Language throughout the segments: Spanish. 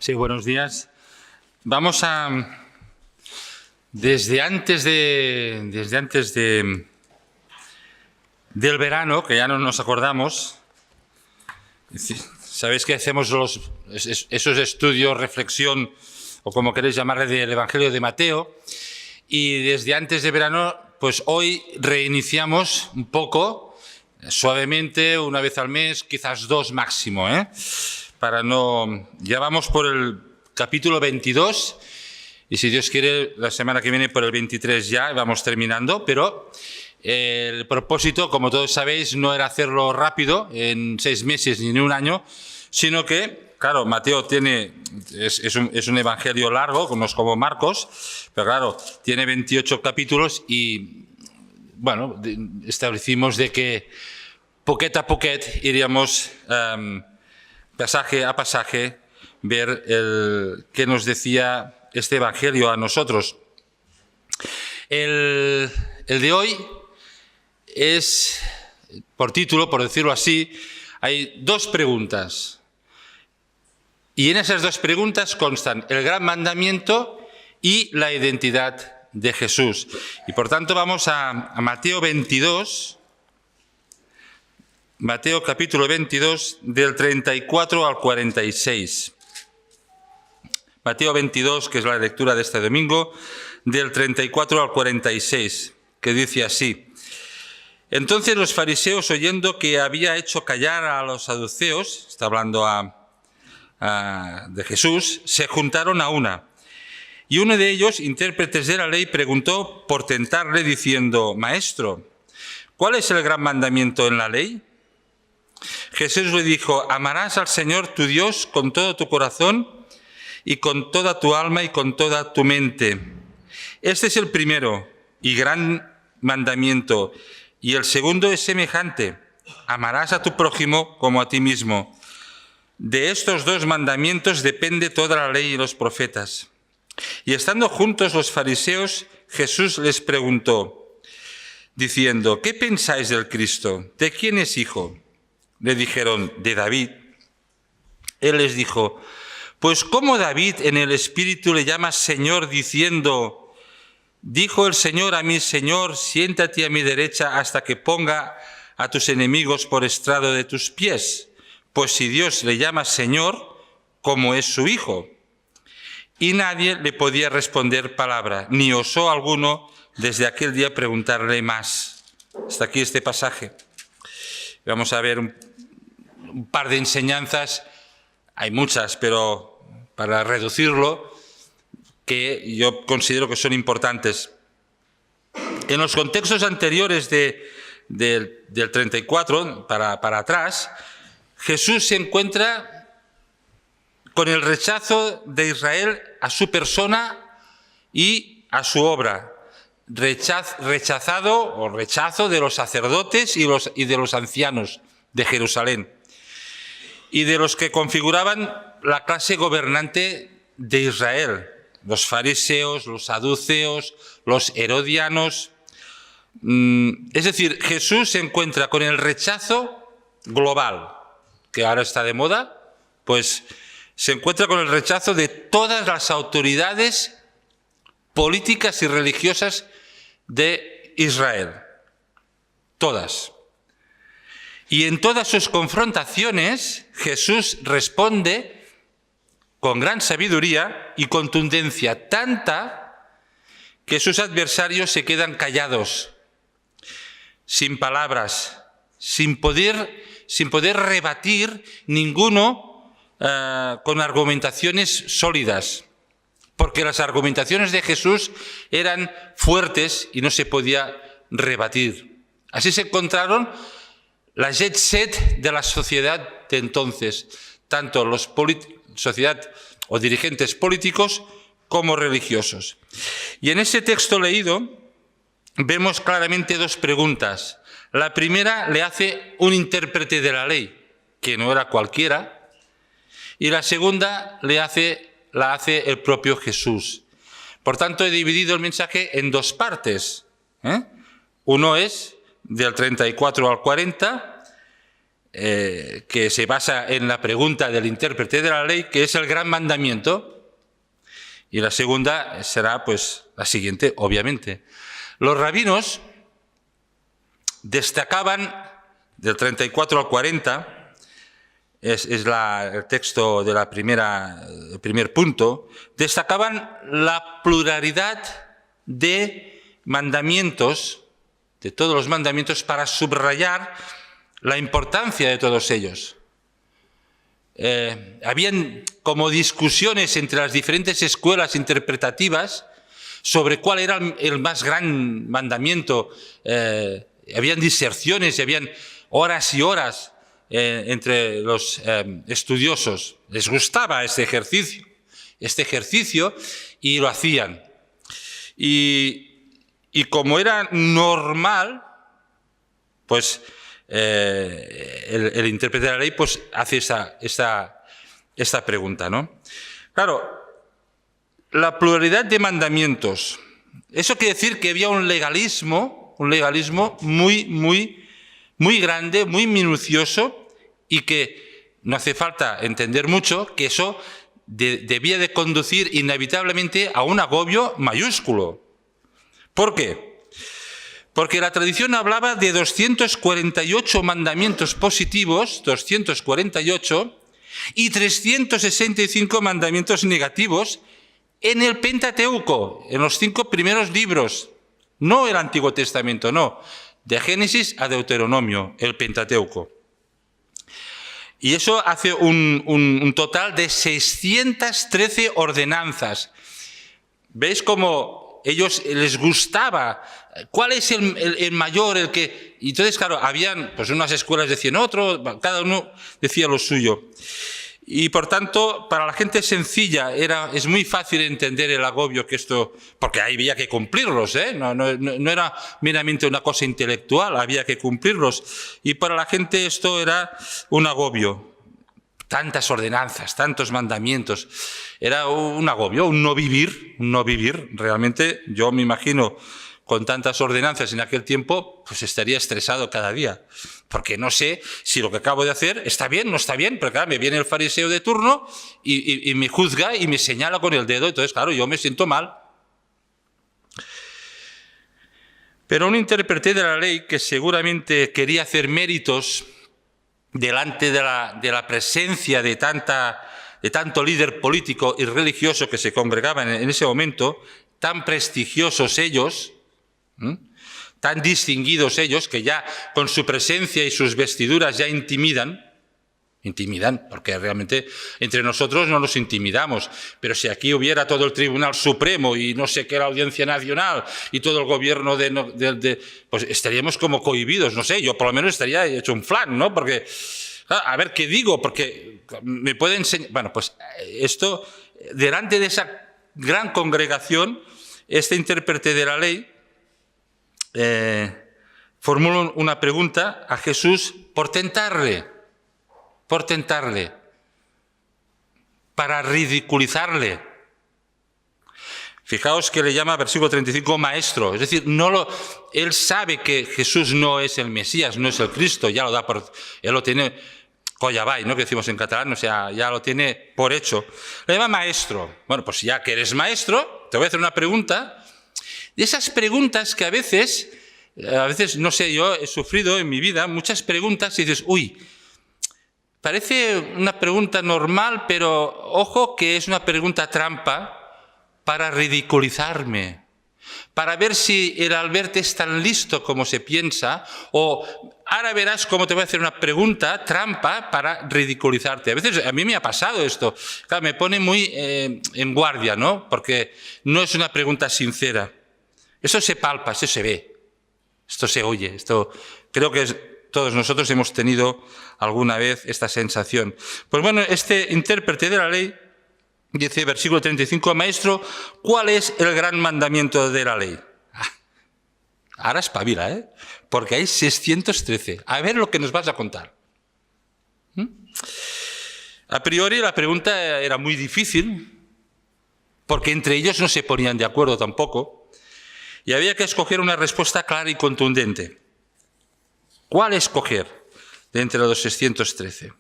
Sí, buenos días. Vamos a... Desde antes del verano, que ya no nos acordamos, sabéis que hacemos esos estudios, reflexión, o como queréis llamarle, del Evangelio de Mateo, y desde antes de verano, pues hoy reiniciamos un poco, suavemente, una vez al mes, quizás dos máximo, para no... Ya vamos por el capítulo 22, y si Dios quiere, la semana que viene por el 23 ya vamos terminando, pero el propósito, como todos sabéis, no era hacerlo rápido, en 6 meses ni en un año, sino que, claro, Mateo es un evangelio largo, no es como Marcos, pero claro, tiene 28 capítulos y, bueno, establecimos de que poquet a poquet iríamos pasaje a pasaje ver qué nos decía este evangelio a nosotros. El de hoy es, por título, por decirlo así, hay 2 preguntas. Y en esas 2 preguntas constan el gran mandamiento y la identidad de Jesús. Y por tanto vamos a Mateo 22, Mateo capítulo 22, del 34 al 46. Mateo 22, que es la lectura de este domingo, del 34 al 46, que dice así: Entonces los fariseos, oyendo que había hecho callar a los saduceos, está hablando de Jesús, se juntaron a una. Y uno de ellos, intérpretes de la ley, preguntó por tentarle diciendo: Maestro, ¿cuál es el gran mandamiento en la ley? Jesús le dijo: Amarás al Señor tu Dios con todo tu corazón y con toda tu alma y con toda tu mente. Este es el primero y gran mandamiento. Y el segundo es semejante: amarás a tu prójimo como a ti mismo. De estos 2 mandamientos depende toda la ley y los profetas. Y estando juntos los fariseos, Jesús les preguntó, diciendo: ¿Qué pensáis del Cristo? ¿De quién es hijo? Le dijeron: de David. Él les dijo: Pues ¿cómo David en el Espíritu le llama Señor diciendo: dijo el Señor a mi Señor, siéntate a mi derecha hasta que ponga a tus enemigos por estrado de tus pies? Pues si Dios le llama Señor, ¿cómo es su Hijo? Y nadie le podía responder palabra, ni osó alguno desde aquel día preguntarle más. Hasta aquí este pasaje. Vamos a ver un par de enseñanzas. Hay muchas, pero para reducirlo, que yo considero que son importantes. En los contextos anteriores del 34, para atrás, Jesús se encuentra con el rechazo de Israel a su persona y a su obra. Rechazo de los sacerdotes y de los ancianos de Jerusalén, y de los que configuraban la clase gobernante de Israel, los fariseos, los saduceos, los herodianos. Es decir, Jesús se encuentra con el rechazo global, que ahora está de moda, pues se encuentra con el rechazo de todas las autoridades políticas y religiosas de Israel. Todas. Y en todas sus confrontaciones, Jesús responde con gran sabiduría y contundencia, tanta que sus adversarios se quedan callados, sin palabras, sin poder rebatir ninguno con argumentaciones sólidas, porque las argumentaciones de Jesús eran fuertes y no se podía rebatir. Así se encontraron la jet set de la sociedad de entonces, tanto sociedad o dirigentes políticos como religiosos. Y en ese texto leído vemos claramente 2 preguntas. La primera le hace un intérprete de la ley, que no era cualquiera, y la segunda la hace el propio Jesús. Por tanto, he dividido el mensaje en 2 partes. Uno es del 34 al 40, que se basa en la pregunta del intérprete de la ley, que es el gran mandamiento, y la segunda será pues la siguiente, obviamente. Los rabinos destacaban del 34 al 40, es el texto de el primer punto, destacaban la pluralidad de mandamientos, de todos los mandamientos, para subrayar la importancia de todos ellos. Habían como discusiones entre las diferentes escuelas interpretativas sobre cuál era el más gran mandamiento. Habían diserciones, habían horas y horas entre los estudiosos. Les gustaba este ejercicio y lo hacían. Y como era normal, pues el intérprete de la ley pues hace esta pregunta, ¿no? Claro, la pluralidad de mandamientos. Eso quiere decir que había un legalismo muy grande, muy minucioso, y que no hace falta entender mucho que eso debía de conducir inevitablemente a un agobio mayúsculo. ¿Por qué? Porque la tradición hablaba de 248 mandamientos positivos, 248, y 365 mandamientos negativos en el Pentateuco, en los 5 primeros libros. No el Antiguo Testamento, no. De Génesis a Deuteronomio, el Pentateuco. Y eso hace un total de 613 ordenanzas. ¿Veis cómo ellos les gustaba? ¿Cuál es el mayor, el que...? Y entonces, claro, habían, pues unas escuelas decían otro, cada uno decía lo suyo. Y por tanto, para la gente sencilla es muy fácil entender el agobio que esto, porque había que cumplirlos, no era meramente una cosa intelectual, había que cumplirlos. Y para la gente esto era un agobio. Tantas ordenanzas, tantos mandamientos. Era un agobio, un no vivir. Realmente yo me imagino con tantas ordenanzas en aquel tiempo, pues estaría estresado cada día. Porque no sé si lo que acabo de hacer está bien, no está bien, pero claro, me viene el fariseo de turno y me juzga y me señala con el dedo, entonces claro, yo me siento mal. Pero un intérprete de la ley que seguramente quería hacer méritos delante de la presencia de tanto líder político y religioso que se congregaban en ese momento, tan prestigiosos ellos, tan distinguidos ellos, que ya con su presencia y sus vestiduras ya intimidan, porque realmente entre nosotros no nos intimidamos, pero si aquí hubiera todo el Tribunal Supremo y no sé qué, la Audiencia Nacional y todo el gobierno pues estaríamos como cohibidos, no sé, yo por lo menos estaría hecho un flan, ¿no? Porque, a ver qué digo, porque me pueden enseñar... Bueno, pues esto, delante de esa gran congregación, este intérprete de la ley formula una pregunta a Jesús por tentarle, para ridiculizarle. Fijaos que le llama, versículo 35, maestro. Es decir, él sabe que Jesús no es el Mesías, no es el Cristo, ya lo da él lo tiene collabay, ¿no? Que decimos en catalán, o sea, ya lo tiene por hecho. Le llama maestro. Bueno, pues ya que eres maestro, te voy a hacer una pregunta. De esas preguntas que a veces, no sé, yo he sufrido en mi vida muchas preguntas y dices, uy, parece una pregunta normal, pero ojo que es una pregunta trampa para ridiculizarme, para ver si el Albert es tan listo como se piensa, o ahora verás cómo te voy a hacer una pregunta trampa para ridiculizarte. A veces a mí me ha pasado esto, claro, me pone muy en guardia, ¿no? Porque no es una pregunta sincera. Eso se palpa, eso se ve, esto se oye, esto creo que todos nosotros hemos tenido alguna vez esta sensación. Pues bueno, este intérprete de la ley dice, versículo 35, maestro, ¿cuál es el gran mandamiento de la ley? Ahora espabila, porque hay 613. A ver lo que nos vas a contar. A priori la pregunta era muy difícil, porque entre ellos no se ponían de acuerdo tampoco, y había que escoger una respuesta clara y contundente. ¿Cuál escoger? de entre los 613.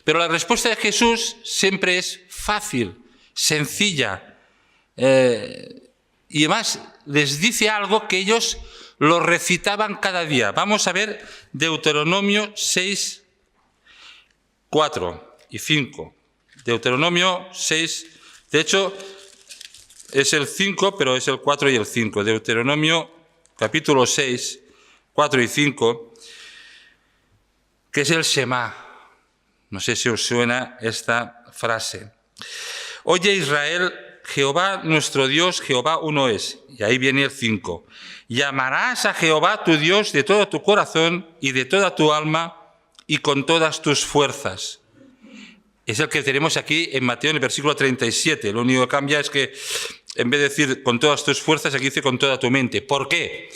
Pero la respuesta de Jesús siempre es fácil, sencilla, y además les dice algo que ellos lo recitaban cada día. Vamos a ver Deuteronomio 6, 4 y 5. Deuteronomio 6, de hecho es el 5, pero es el 4 y el 5. Deuteronomio capítulo 6, 4 y 5, que es el Shema. No sé si os suena esta frase. Oye Israel, Jehová nuestro Dios, Jehová uno es. Y ahí viene el 5. Llamarás a Jehová tu Dios de todo tu corazón y de toda tu alma y con todas tus fuerzas. Es el que tenemos aquí en Mateo en el versículo 37. Lo único que cambia es que en vez de decir con todas tus fuerzas, aquí dice con toda tu mente. ¿Por qué?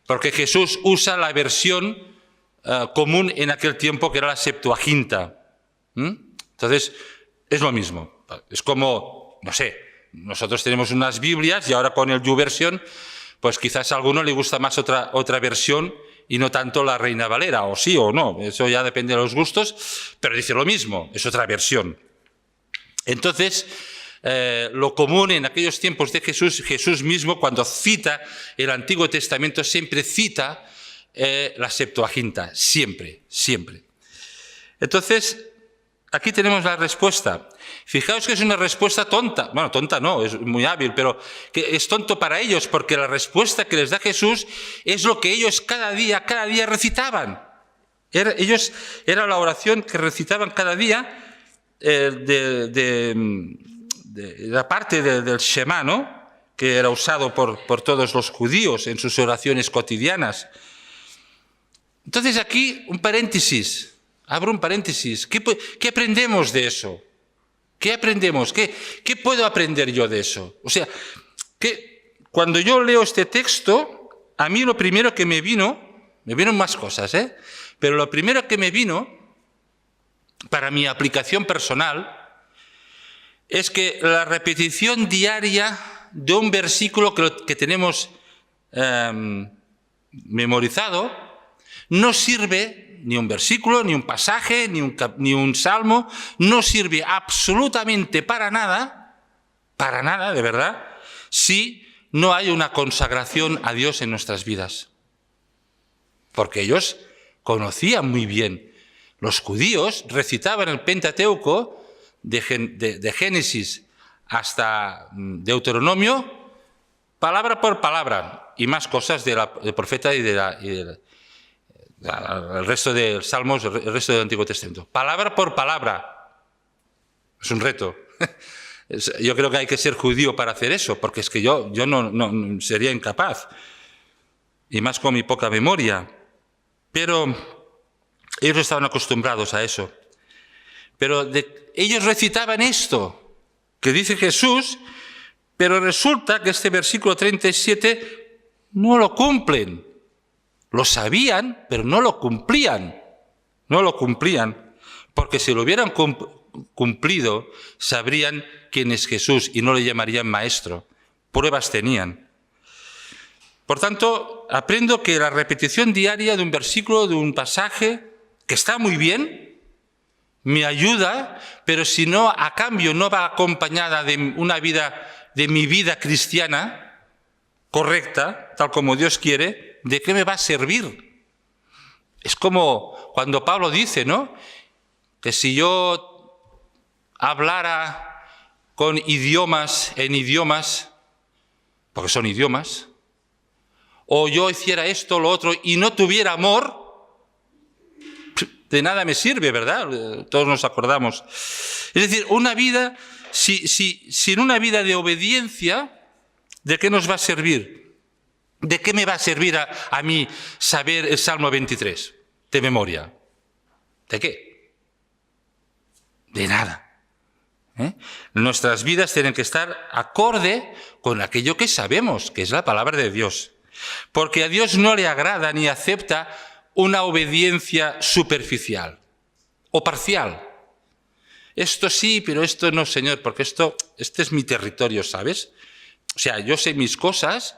Porque Jesús usa la versión común en aquel tiempo, que era la Septuaginta. Entonces, es lo mismo. Es como, no sé, nosotros tenemos unas Biblias y ahora con el YouVersion, pues quizás a alguno le gusta más otra versión y no tanto la Reina Valera, o sí o no, eso ya depende de los gustos, pero dice lo mismo, es otra versión. Entonces, lo común en aquellos tiempos de Jesús mismo, cuando cita el Antiguo Testamento, siempre cita la Septuaginta, siempre, siempre. Entonces, aquí tenemos la respuesta. Fijaos que es una respuesta tonta. Bueno, tonta no, es muy hábil, pero que es tonto para ellos, porque la respuesta que les da Jesús es lo que ellos cada día recitaban. Era la oración que recitaban cada día de la parte del Shema, ¿no? Que era usado por todos los judíos en sus oraciones cotidianas. Entonces aquí un paréntesis. Abro un paréntesis. ¿Qué aprendemos de eso? ¿Qué aprendemos? ¿Qué puedo aprender yo de eso? O sea, que cuando yo leo este texto, a mí lo primero que me vino más cosas, pero lo primero que me vino, para mi aplicación personal, es que la repetición diaria de un versículo que tenemos memorizado no sirve. Ni un versículo, ni un pasaje, ni un salmo, no sirve absolutamente para nada, de verdad, si no hay una consagración a Dios en nuestras vidas. Porque ellos conocían muy bien. Los judíos recitaban el Pentateuco de Génesis hasta Deuteronomio, palabra por palabra, y más cosas del profeta y el resto de Salmos, el resto del Antiguo Testamento. Palabra por palabra. Es un reto. Yo creo que hay que ser judío para hacer eso, porque es que yo no sería incapaz. Y más con mi poca memoria. Pero ellos estaban acostumbrados a eso. Pero ellos recitaban esto, que dice Jesús, pero resulta que este versículo 37 no lo cumplen. Lo sabían, pero no lo cumplían. No lo cumplían, porque si lo hubieran cumplido, sabrían quién es Jesús y no le llamarían maestro. Pruebas tenían. Por tanto, aprendo que la repetición diaria de un versículo, de un pasaje, que está muy bien, me ayuda, pero si no, a cambio, no va acompañada de mi vida cristiana correcta, tal como Dios quiere, ¿de qué me va a servir? Es como cuando Pablo dice, ¿no? Que si yo hablara en idiomas, porque son idiomas, o yo hiciera esto o lo otro y no tuviera amor, de nada me sirve, ¿verdad? Todos nos acordamos. Es decir, una vida, sin una vida de obediencia, ¿de qué nos va a servir? ¿De qué me va a servir a mí saber el Salmo 23 de memoria? ¿De qué? De nada. Nuestras vidas tienen que estar acorde con aquello que sabemos, que es la palabra de Dios. Porque a Dios no le agrada ni acepta una obediencia superficial o parcial. Esto sí, pero esto no, Señor, porque este es mi territorio, ¿sabes? O sea, yo sé mis cosas.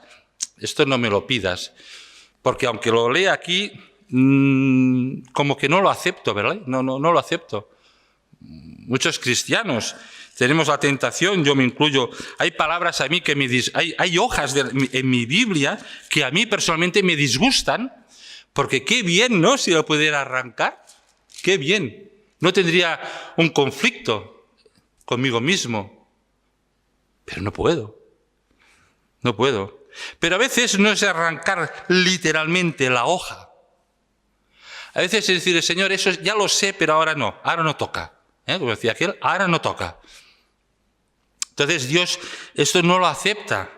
Esto no me lo pidas, porque aunque lo lea aquí, como que no lo acepto, ¿verdad? No lo acepto. Muchos cristianos tenemos la tentación, yo me incluyo. Hay palabras a mí que me hay hojas en mi Biblia que a mí personalmente me disgustan, porque qué bien, ¿no? Si lo pudiera arrancar, qué bien. No tendría un conflicto conmigo mismo, pero no puedo. No puedo. Pero a veces no es arrancar literalmente la hoja. A veces es decir, Señor, eso ya lo sé, pero ahora no toca. Como decía aquel, ahora no toca. Entonces Dios esto no lo acepta.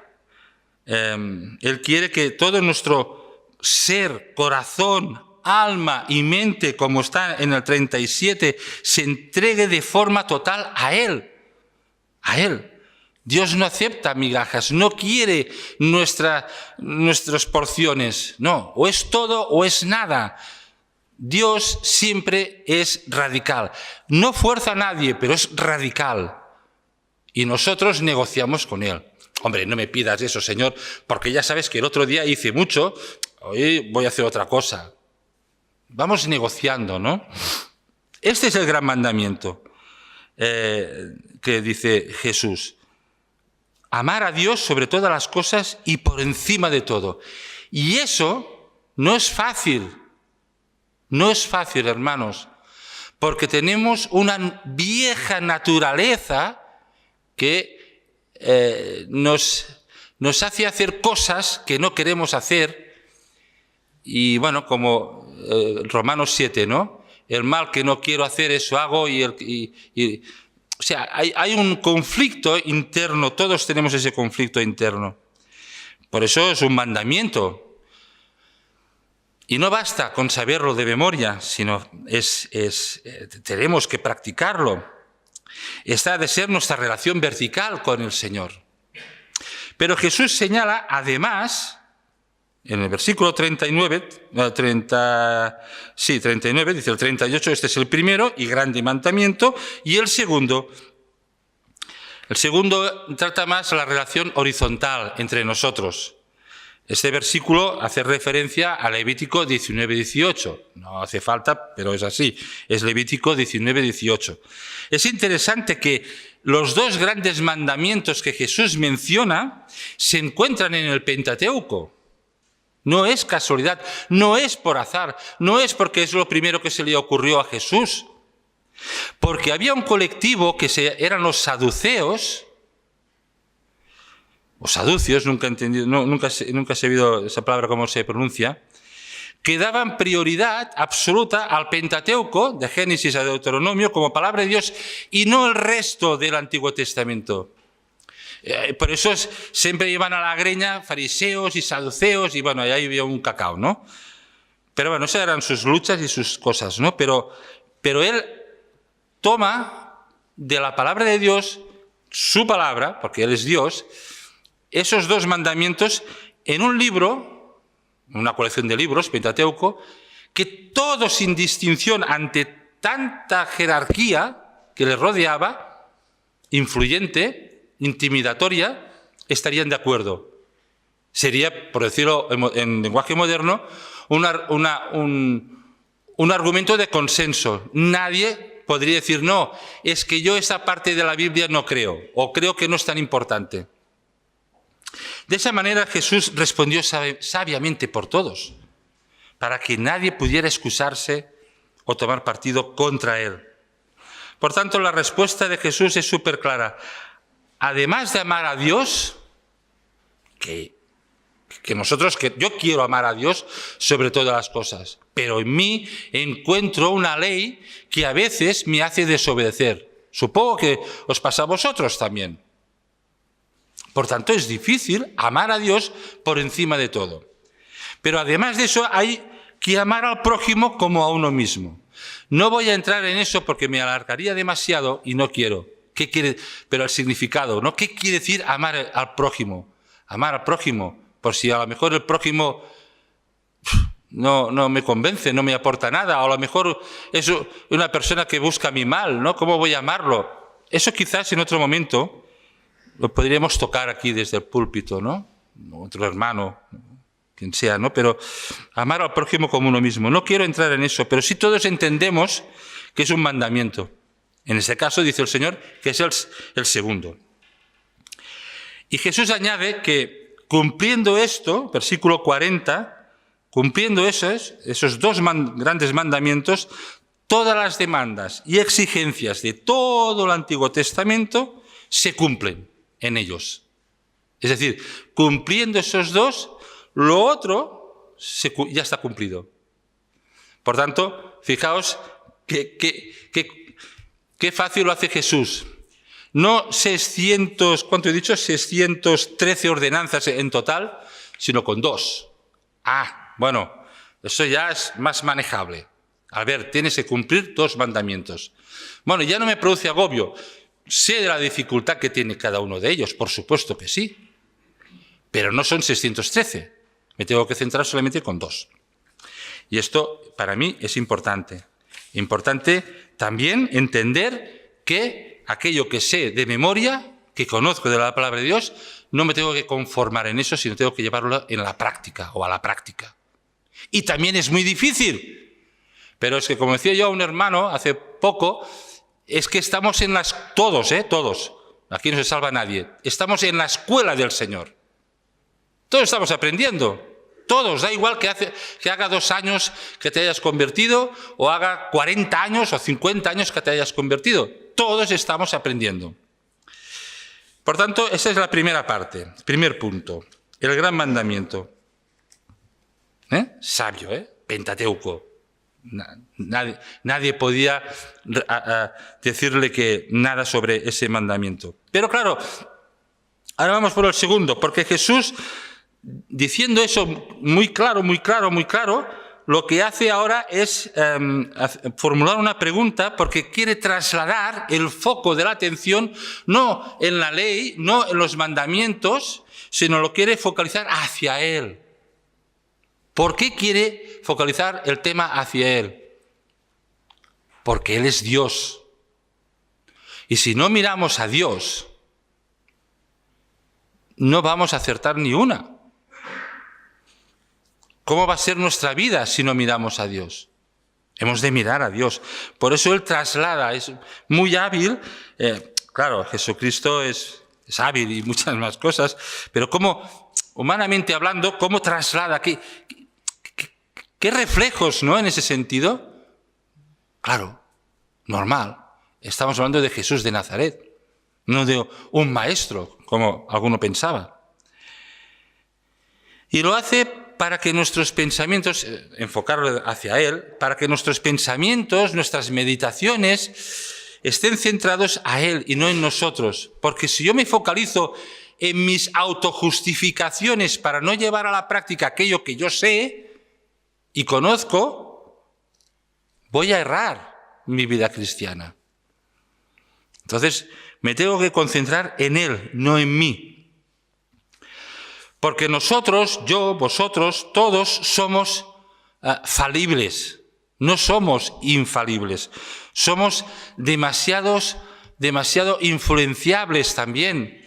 Él quiere que todo nuestro ser, corazón, alma y mente, como está en el 37, se entregue de forma total a Él. A Él. Dios no acepta migajas, no quiere nuestras porciones. No, o es todo o es nada. Dios siempre es radical. No fuerza a nadie, pero es radical. Y nosotros negociamos con Él. Hombre, no me pidas eso, Señor, porque ya sabes que el otro día hice mucho, hoy voy a hacer otra cosa. Vamos negociando, ¿no? Este es el gran mandamiento que dice Jesús. Amar a Dios sobre todas las cosas y por encima de todo. Y eso no es fácil. No es fácil, hermanos, porque tenemos una vieja naturaleza que nos hace hacer cosas que no queremos hacer. Y bueno, como Romanos 7, ¿no? El mal que no quiero hacer, eso hago. O sea, hay un conflicto interno, todos tenemos ese conflicto interno. Por eso es un mandamiento. Y no basta con saberlo de memoria, sino tenemos que practicarlo. Esta ha de ser nuestra relación vertical con el Señor. Pero Jesús señala, además, en el versículo 39, dice el 38, este es el primero y grande mandamiento, y el segundo trata más la relación horizontal entre nosotros. Este versículo hace referencia a Levítico 19:18. No hace falta, pero es así. Es Levítico 19:18. Es interesante que los dos grandes mandamientos que Jesús menciona se encuentran en el Pentateuco. No es casualidad, no es por azar, no es porque es lo primero que se le ocurrió a Jesús. Porque había un colectivo que eran los saduceos, o saducios, nunca he entendido, nunca he sabido esa palabra cómo se pronuncia, que daban prioridad absoluta al Pentateuco, de Génesis a Deuteronomio, como palabra de Dios, y no el resto del Antiguo Testamento. Por eso siempre iban a la greña fariseos y saduceos, y bueno, ahí había un cacao, ¿no? Pero bueno, esas eran sus luchas y sus cosas, ¿no? Pero él toma de la palabra de Dios, su palabra, porque él es Dios, esos dos mandamientos en un libro, una colección de libros, Pentateuco, que todos sin distinción ante tanta jerarquía que les rodeaba, influyente, intimidatoria, estarían de acuerdo. Sería, por decirlo en lenguaje moderno, un argumento de consenso. Nadie podría decir, no, es que yo esa parte de la Biblia no creo, o creo que no es tan importante. De esa manera Jesús respondió sabiamente por todos, para que nadie pudiera excusarse o tomar partido contra él. Por tanto, la respuesta de Jesús es súper clara. Además de amar a Dios, que yo quiero amar a Dios sobre todas las cosas, pero en mí encuentro una ley que a veces me hace desobedecer. Supongo que os pasa a vosotros también. Por tanto, es difícil amar a Dios por encima de todo. Pero además de eso, hay que amar al prójimo como a uno mismo. No voy a entrar en eso porque me alargaría demasiado y no quiero. ¿Qué quiere? Pero el significado, ¿no? ¿Qué quiere decir amar al prójimo? Amar al prójimo, por si a lo mejor el prójimo no me convence, no me aporta nada, o a lo mejor es una persona que busca mi mal, ¿no? ¿Cómo voy a amarlo? Eso quizás en otro momento lo podríamos tocar aquí desde el púlpito, ¿no? Otro hermano quien sea, ¿no? Pero amar al prójimo como uno mismo. No quiero entrar en eso, pero sí todos entendemos que es un mandamiento. En este caso, dice el Señor, que es el segundo. Y Jesús añade que cumpliendo esto, versículo 40, cumpliendo esos dos grandes mandamientos, todas las demandas y exigencias de todo el Antiguo Testamento se cumplen en ellos. Es decir, cumpliendo esos dos, lo otro ya está cumplido. Por tanto, fijaos qué fácil lo hace Jesús. No 600, ¿cuánto he dicho? 613 ordenanzas en total, sino con 2. Bueno, eso ya es más manejable. A ver, tienes que cumplir 2 mandamientos. Bueno, ya no me produce agobio. Sé de la dificultad que tiene cada uno de ellos, por supuesto que sí. Pero no son 613. Me tengo que centrar solamente con 2. Y esto, para mí, es importante. Importante también entender que aquello que sé de memoria, que conozco de la palabra de Dios, no me tengo que conformar en eso, sino tengo que llevarlo en la práctica o a la práctica. Y también es muy difícil. Pero es que, como decía yo a un hermano hace poco, es que estamos en todos, aquí no se salva nadie, estamos en la escuela del Señor. Todos estamos aprendiendo, todos, da igual que haga 2 años que te hayas convertido, o haga 40 años o 50 años que te hayas convertido. Todos estamos aprendiendo. Por tanto, esa es la primera parte, el primer punto, el gran mandamiento. Sabio, Pentateuco. Nadie podía decirle que nada sobre ese mandamiento. Pero claro, ahora vamos por el segundo, porque Jesús, diciendo eso muy claro, lo que hace ahora es formular una pregunta, porque quiere trasladar el foco de la atención no en la ley, no en los mandamientos, sino lo quiere focalizar hacia Él. ¿Por qué quiere focalizar el tema hacia Él? Porque Él es Dios. Y si no miramos a Dios, no vamos a acertar ni una. ¿Cómo va a ser nuestra vida si no miramos a Dios? Hemos de mirar a Dios. Por eso Él traslada, es muy hábil. Claro, Jesucristo es hábil y muchas más cosas, pero cómo, humanamente hablando, cómo traslada, ¿qué reflejos, no, en ese sentido? Claro, normal. Estamos hablando de Jesús de Nazaret, no de un maestro, como alguno pensaba. Y lo hace para que nuestros pensamientos, enfocarlo hacia Él, para que nuestros pensamientos, nuestras meditaciones, estén centrados a Él y no en nosotros. Porque si yo me focalizo en mis autojustificaciones para no llevar a la práctica aquello que yo sé y conozco, voy a errar mi vida cristiana. Entonces, me tengo que concentrar en Él, no en mí. Porque nosotros, yo, vosotros, todos somos falibles, no somos infalibles. Somos demasiado influenciables también.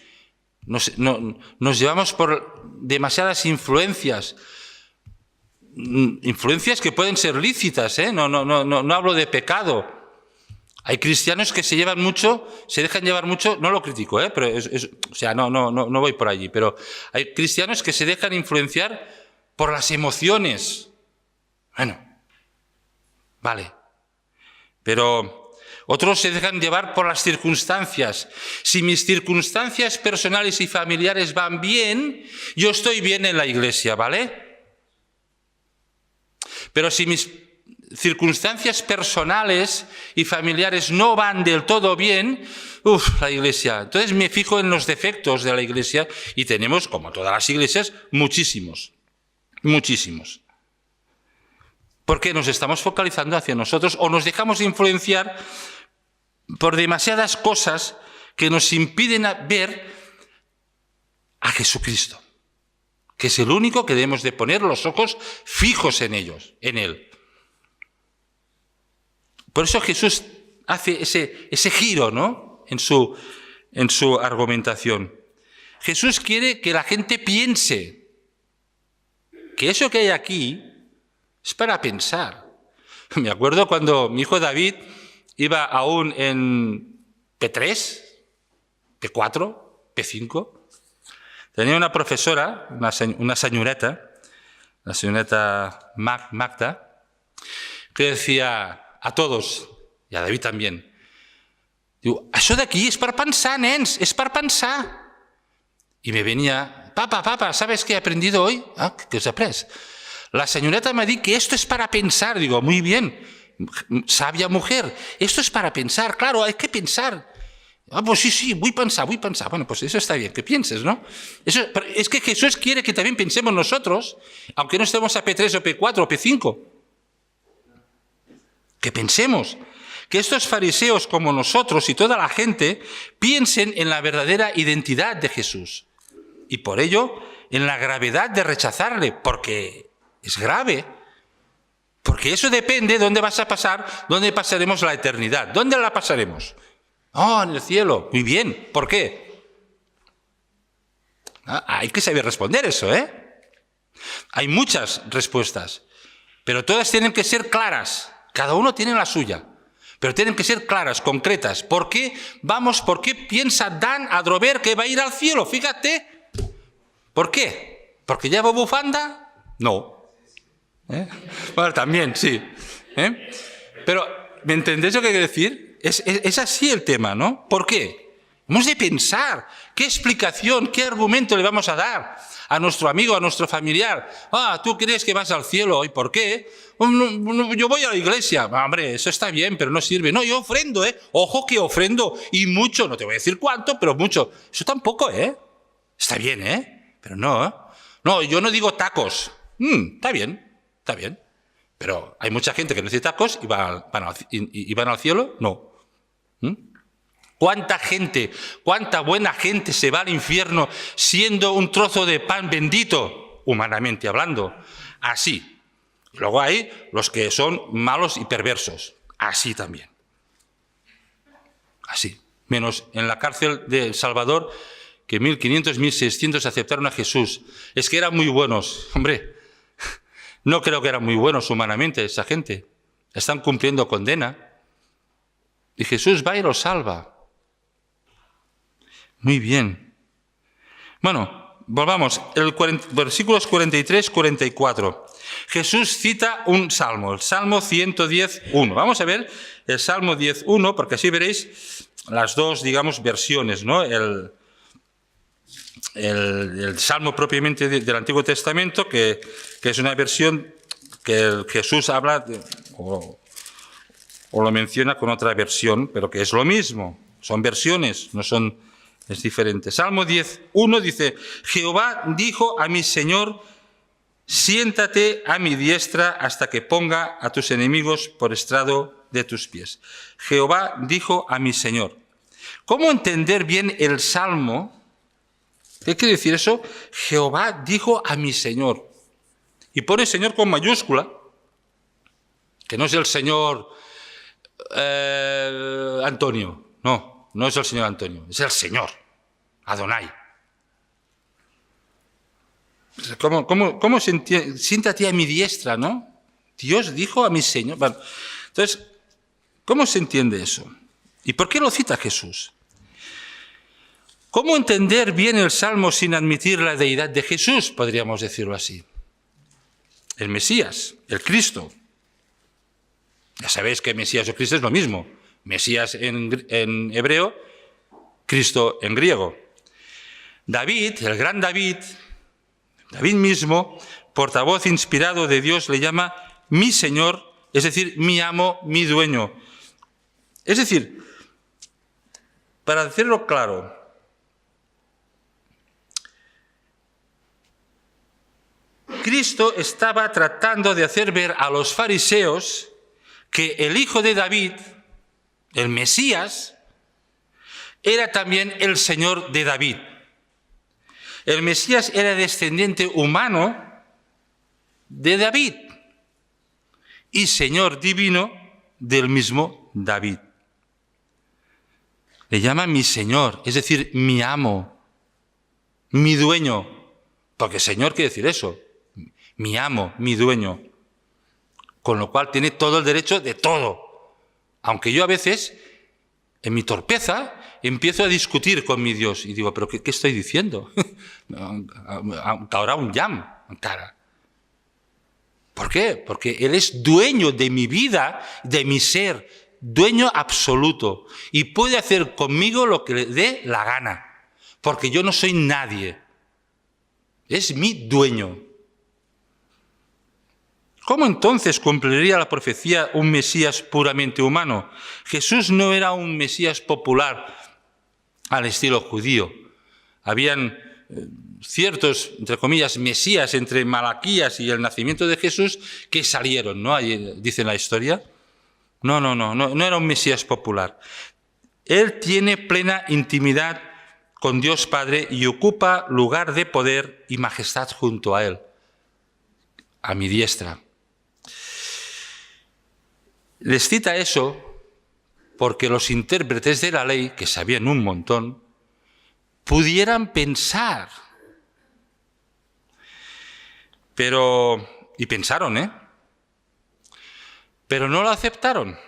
Nos llevamos por demasiadas influencias. Influencias que pueden ser lícitas, no hablo de pecado. Hay cristianos que se dejan llevar mucho, no lo critico, pero no voy por allí, pero hay cristianos que se dejan influenciar por las emociones. Bueno, vale, pero otros se dejan llevar por las circunstancias. Si mis circunstancias personales y familiares van bien, yo estoy bien en la iglesia, ¿vale? Pero si mis circunstancias personales y familiares no van del todo bien, la iglesia. Entonces me fijo en los defectos de la iglesia y tenemos, como todas las iglesias, muchísimos. Porque nos estamos focalizando hacia nosotros o nos dejamos influenciar por demasiadas cosas que nos impiden ver a Jesucristo, que es el único que debemos de poner los ojos fijos en Él. Por eso Jesús hace ese giro, ¿no?, en su argumentación. Jesús quiere que la gente piense que eso que hay aquí es para pensar. Me acuerdo cuando mi hijo David iba aún en P3, P4, P5. Tenía una profesora, una señoreta, la señorita Magda, que decía a todos, y a David también, diu, això d'aquí és per pensar, nens, és per pensar. Y me venía, papá, ¿sabes qué he aprendido hoy? Ah, ¿qué has aprendido? La señorita me dijo que esto es para pensar. Digo, muy bien, sabia mujer, esto es para pensar, claro, hay que pensar. Ah, pues sí, voy a pensar. Bueno, pues eso está bien, que pienses, ¿no? Es que Jesús quiere que también pensemos nosotros, aunque no estemos a P3 o P4 o P5. Que pensemos, que estos fariseos como nosotros y toda la gente piensen en la verdadera identidad de Jesús. Y por ello, en la gravedad de rechazarle, porque es grave. Porque eso depende de dónde vas a pasar, dónde pasaremos la eternidad. ¿Dónde la pasaremos? Oh, en el cielo. Muy bien. ¿Por qué? Hay que saber responder eso, ¿eh? Hay muchas respuestas, pero todas tienen que ser claras. Cada uno tiene la suya, pero tienen que ser claras, concretas. ¿Por qué piensa Dan Adrover que va a ir al cielo? Fíjate. ¿Por qué? ¿Porque lleva bufanda? No. Bueno, también, sí. Pero, ¿me entendéis lo que quiero decir? Es así el tema, ¿no? ¿Por qué? Hemos de pensar qué explicación, qué argumento le vamos a dar a nuestro amigo, a nuestro familiar. Ah, ¿tú crees que vas al cielo? ¿Y por qué? Yo voy a la iglesia. Hombre, eso está bien, pero no sirve. No, yo ofrendo, ¿eh? Ojo que ofrendo. Y mucho, no te voy a decir cuánto, pero mucho. Eso tampoco, ¿eh? Está bien, ¿eh? Pero no, ¿eh? No, yo no digo tacos. Está bien. Pero hay mucha gente que no dice tacos y van al cielo. No. ¿Cuánta gente, cuánta buena gente se va al infierno siendo un trozo de pan bendito, humanamente hablando? Así. Luego hay los que son malos y perversos. Así también. Así. Menos en la cárcel de El Salvador, que 1.500, 1.600 aceptaron a Jesús. Es que eran muy buenos. Hombre, no creo que eran muy buenos humanamente esa gente. Están cumpliendo condena. Y Jesús va y los salva. Muy bien. Bueno, volvamos. Versículos 43, 44. Jesús cita un salmo, el Salmo 110.1. Vamos a ver el Salmo 10.1, porque así veréis las dos, digamos, versiones, ¿no? El Salmo propiamente del Antiguo Testamento, que es una versión que Jesús habla o lo menciona con otra versión, pero que es lo mismo. Son versiones, no son, es diferente. Salmo 10.1 dice, Jehová dijo a mi Señor, siéntate a mi diestra hasta que ponga a tus enemigos por estrado de tus pies. Jehová dijo a mi Señor. ¿Cómo entender bien el Salmo? ¿Qué quiere decir eso? Jehová dijo a mi Señor. Y pone Señor con mayúscula, que no es el Señor Antonio. No es el Señor Antonio, es el Señor, Adonai. ¿Cómo se entiende? Siéntate a mi diestra, ¿no? Dios dijo a mi Señor. Bueno, entonces, ¿cómo se entiende eso? ¿Y por qué lo cita Jesús? ¿Cómo entender bien el Salmo sin admitir la deidad de Jesús? Podríamos decirlo así. El Mesías, el Cristo. Ya sabéis que Mesías o Cristo es lo mismo. Mesías en hebreo, Cristo en griego. David, el gran David mismo, portavoz inspirado de Dios, le llama mi Señor, es decir, mi amo, mi dueño. Es decir, para decirlo claro, Cristo estaba tratando de hacer ver a los fariseos que el hijo de David, el Mesías, era también el Señor de David. El Mesías era descendiente humano de David y Señor divino del mismo David. Le llama mi Señor, es decir, mi amo, mi dueño, porque Señor quiere decir eso. mi amo, mi dueño. Con lo cual tiene todo el derecho de todo. Aunque yo a veces, en mi torpeza, empiezo a discutir con mi Dios. Y digo, ¿pero qué estoy diciendo? Ahora un llam, encara. ¿Por qué? Porque Él es dueño de mi vida, de mi ser, dueño absoluto. Y puede hacer conmigo lo que le dé la gana. Porque yo no soy nadie. Es mi dueño. ¿Cómo entonces cumpliría la profecía un Mesías puramente humano? Jesús no era un Mesías popular al estilo judío. Habían ciertos, entre comillas, Mesías entre Malaquías y el nacimiento de Jesús que salieron, ¿no? Ahí dice la historia. No era un Mesías popular. Él tiene plena intimidad con Dios Padre y ocupa lugar de poder y majestad junto a Él, a mi diestra. Les cita eso porque los intérpretes de la ley, que sabían un montón, pudieran pensar. Y pensaron, pero no lo aceptaron.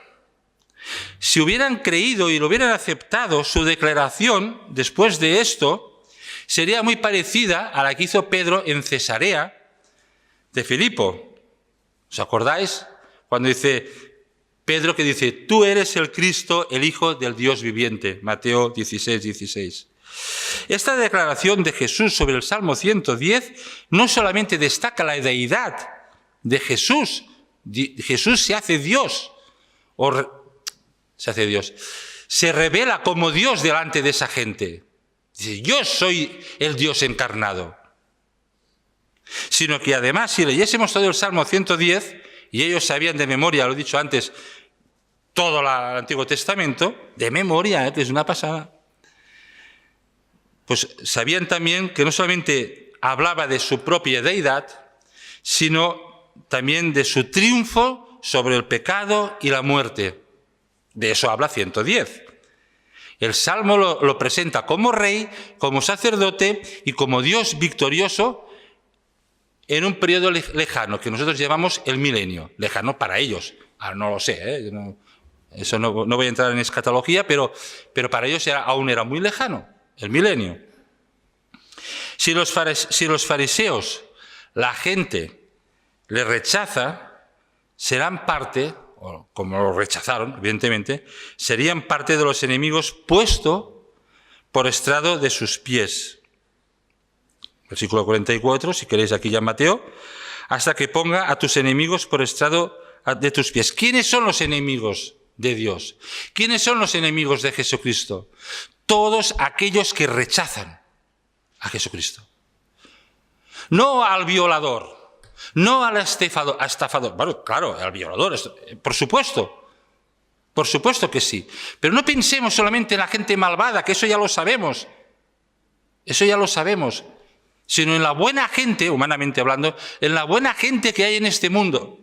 Si hubieran creído y lo hubieran aceptado, su declaración después de esto sería muy parecida a la que hizo Pedro en Cesarea de Filipo. ¿Os acordáis? Cuando dice Pedro, que dice, tú eres el Cristo, el Hijo del Dios viviente. Mateo 16:16. Esta declaración de Jesús sobre el Salmo 110 no solamente destaca la deidad de Jesús. Jesús se hace Dios. Se revela como Dios delante de esa gente. Dice, yo soy el Dios encarnado. Sino que además, si leyésemos todo el Salmo 110, y ellos sabían de memoria, lo he dicho antes, todo el Antiguo Testamento, de memoria, que es una pasada, pues sabían también que no solamente hablaba de su propia deidad, sino también de su triunfo sobre el pecado y la muerte. De eso habla 110. El Salmo lo presenta como rey, como sacerdote y como Dios victorioso en un periodo lejano, que nosotros llamamos el milenio. Lejano para ellos. No lo sé, eso no voy a entrar en escatología, pero para ellos aún era muy lejano, el milenio. Si los fariseos, la gente, le rechaza, serán parte, o como lo rechazaron, evidentemente, serían parte de los enemigos puesto por estrado de sus pies. Versículo 44, si queréis aquí ya Mateo, hasta que ponga a tus enemigos por estrado de tus pies. ¿Quiénes son los enemigos de Dios? ¿Quiénes son los enemigos de Jesucristo? Todos aquellos que rechazan a Jesucristo. No al violador, no al estafador. Bueno, claro, al violador, por supuesto que sí. Pero no pensemos solamente en la gente malvada, que eso ya lo sabemos. Sino en la buena gente, humanamente hablando, en la buena gente que hay en este mundo.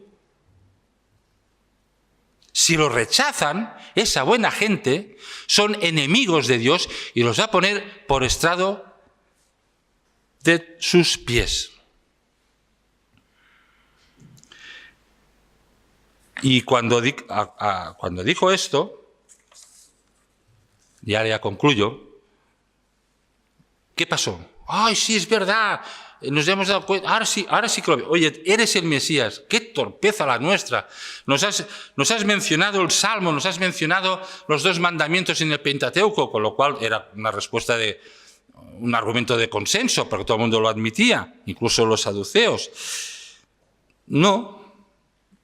Si lo rechazan, esa buena gente son enemigos de Dios y los va a poner por estrado de sus pies. Y cuando dijo esto, ya concluyo, ¿qué pasó? ¡Ay, sí, es verdad! Nos hemos dado cuenta, ahora sí que lo veo. Oye, eres el Mesías, qué torpeza la nuestra. Nos has mencionado el Salmo, nos has mencionado los 2 mandamientos en el Pentateuco, con lo cual era una respuesta un argumento de consenso, porque todo el mundo lo admitía, incluso los saduceos.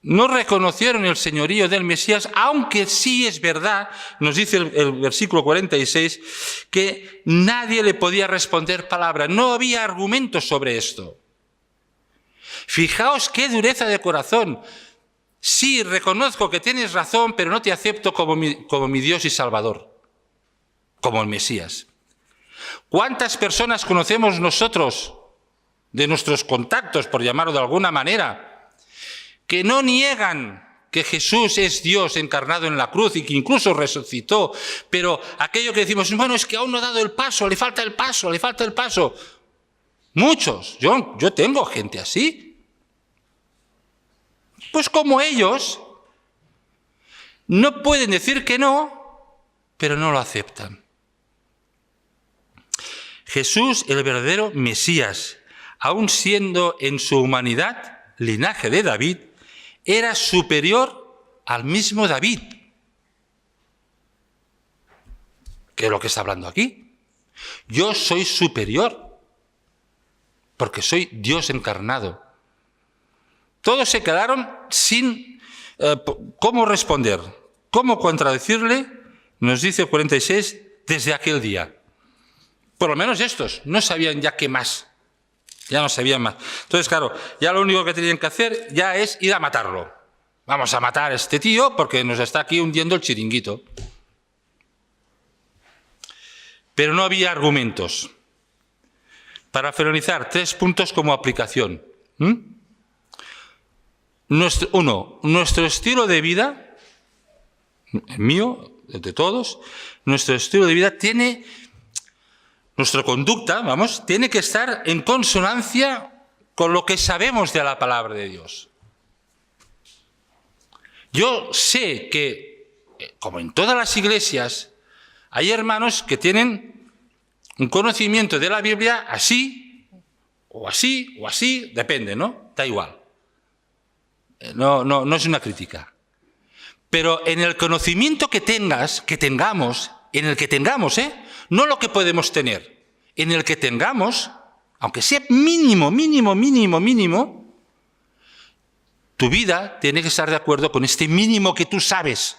No reconocieron el señorío del Mesías, aunque sí es verdad, nos dice el versículo 46, que nadie le podía responder palabra. No había argumentos sobre esto. Fijaos qué dureza de corazón. Sí, reconozco que tienes razón, pero no te acepto como mi Dios y Salvador, como el Mesías. ¿Cuántas personas conocemos nosotros, de nuestros contactos, por llamarlo de alguna manera, que no niegan que Jesús es Dios encarnado en la cruz y que incluso resucitó, pero aquello que decimos, bueno, es que aún no ha dado el paso, le falta el paso. Muchos, yo tengo gente así. Pues como ellos, no pueden decir que no, pero no lo aceptan. Jesús, el verdadero Mesías, aun siendo en su humanidad linaje de David, era superior al mismo David. ¿Qué es lo que está hablando aquí? Yo soy superior, porque soy Dios encarnado. Todos se quedaron sin cómo responder, cómo contradecirle, nos dice el 46, desde aquel día. Por lo menos estos no sabían ya qué más. Ya no sabían más. Entonces, claro, ya lo único que tenían que hacer ya es ir a matarlo. Vamos a matar a este tío porque nos está aquí hundiendo el chiringuito. Pero no había argumentos. Para finalizar, 3 puntos como aplicación. Nuestro estilo de vida, mío, de todos, nuestro estilo de vida tiene... Nuestra conducta, tiene que estar en consonancia con lo que sabemos de la palabra de Dios. Yo sé que, como en todas las iglesias, hay hermanos que tienen un conocimiento de la Biblia así, o así, o así, depende, ¿no? Da igual. No es una crítica. Pero en el conocimiento que tengamos, no lo que podemos tener, en el que tengamos, aunque sea mínimo, tu vida tiene que estar de acuerdo con este mínimo que tú sabes.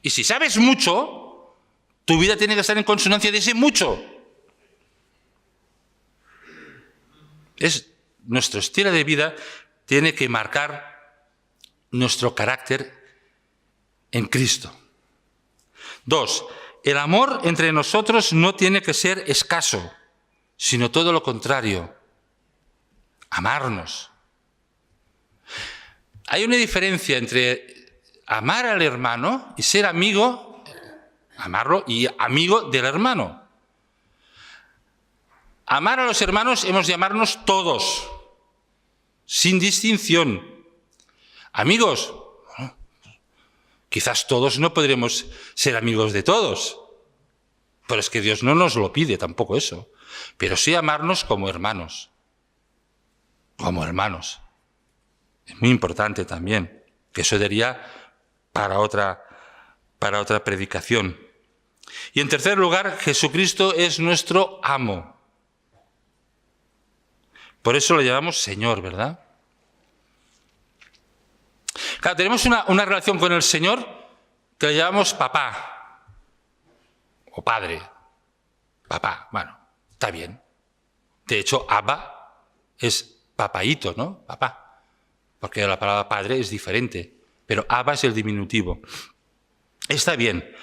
Y si sabes mucho, tu vida tiene que estar en consonancia de ese mucho. Nuestro estilo de vida tiene que marcar nuestro carácter en Cristo. 2. El amor entre nosotros no tiene que ser escaso, sino todo lo contrario. Amarnos. Hay una diferencia entre amar al hermano y ser amigo, amarlo y amigo del hermano. Amar a los hermanos hemos de amarnos todos, sin distinción. Amigos, quizás todos no podremos ser amigos de todos, pero es que Dios no nos lo pide tampoco eso. Pero sí amarnos como hermanos. Como hermanos. Es muy importante también, que eso daría para otra predicación. Y en tercer lugar, Jesucristo es nuestro amo. Por eso lo llamamos Señor, ¿verdad? Claro, tenemos una relación con el Señor que le llamamos papá o padre. Papá, bueno, está bien. De hecho, Abba es papaíto, ¿no? Papá. Porque la palabra padre es diferente. Pero Abba es el diminutivo. Está bien.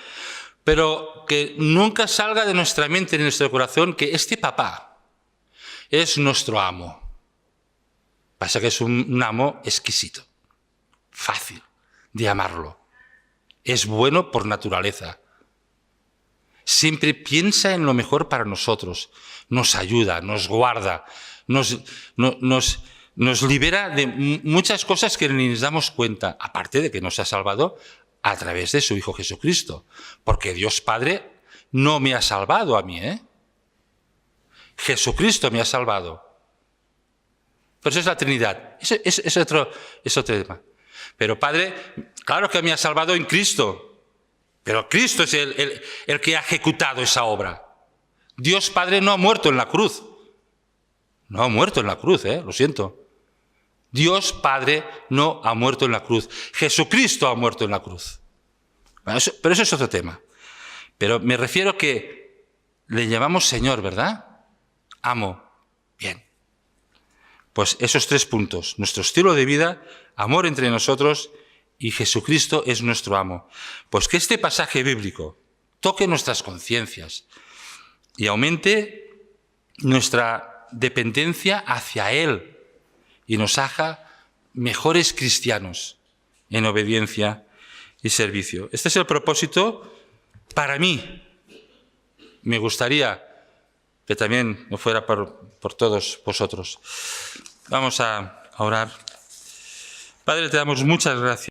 Pero que nunca salga de nuestra mente, de nuestro corazón, que este papá es nuestro amo. Pasa que es un amo exquisito. Fácil de amarlo. Es bueno por naturaleza. Siempre piensa en lo mejor para nosotros. Nos ayuda, nos guarda, nos libera de muchas cosas que ni nos damos cuenta. Aparte de que nos ha salvado a través de su Hijo Jesucristo. Porque Dios Padre no me ha salvado a mí, Jesucristo me ha salvado. Pero eso es la Trinidad. Es otro tema. Pero Padre, claro que me ha salvado en Cristo. Pero Cristo es el que ha ejecutado esa obra. Dios Padre no ha muerto en la cruz. No ha muerto en la cruz, lo siento. Dios Padre no ha muerto en la cruz. Jesucristo ha muerto en la cruz. Bueno, pero eso es otro tema. Pero me refiero que le llamamos Señor, ¿verdad? Amo. Bien. Pues esos 3 puntos. Nuestro estilo de vida, amor entre nosotros y Jesucristo es nuestro amo. Pues que este pasaje bíblico toque nuestras conciencias y aumente nuestra dependencia hacia Él y nos haga mejores cristianos en obediencia y servicio. Este es el propósito para mí. Me gustaría que también lo fuera por todos vosotros. Vamos a orar. Padre, te damos muchas gracias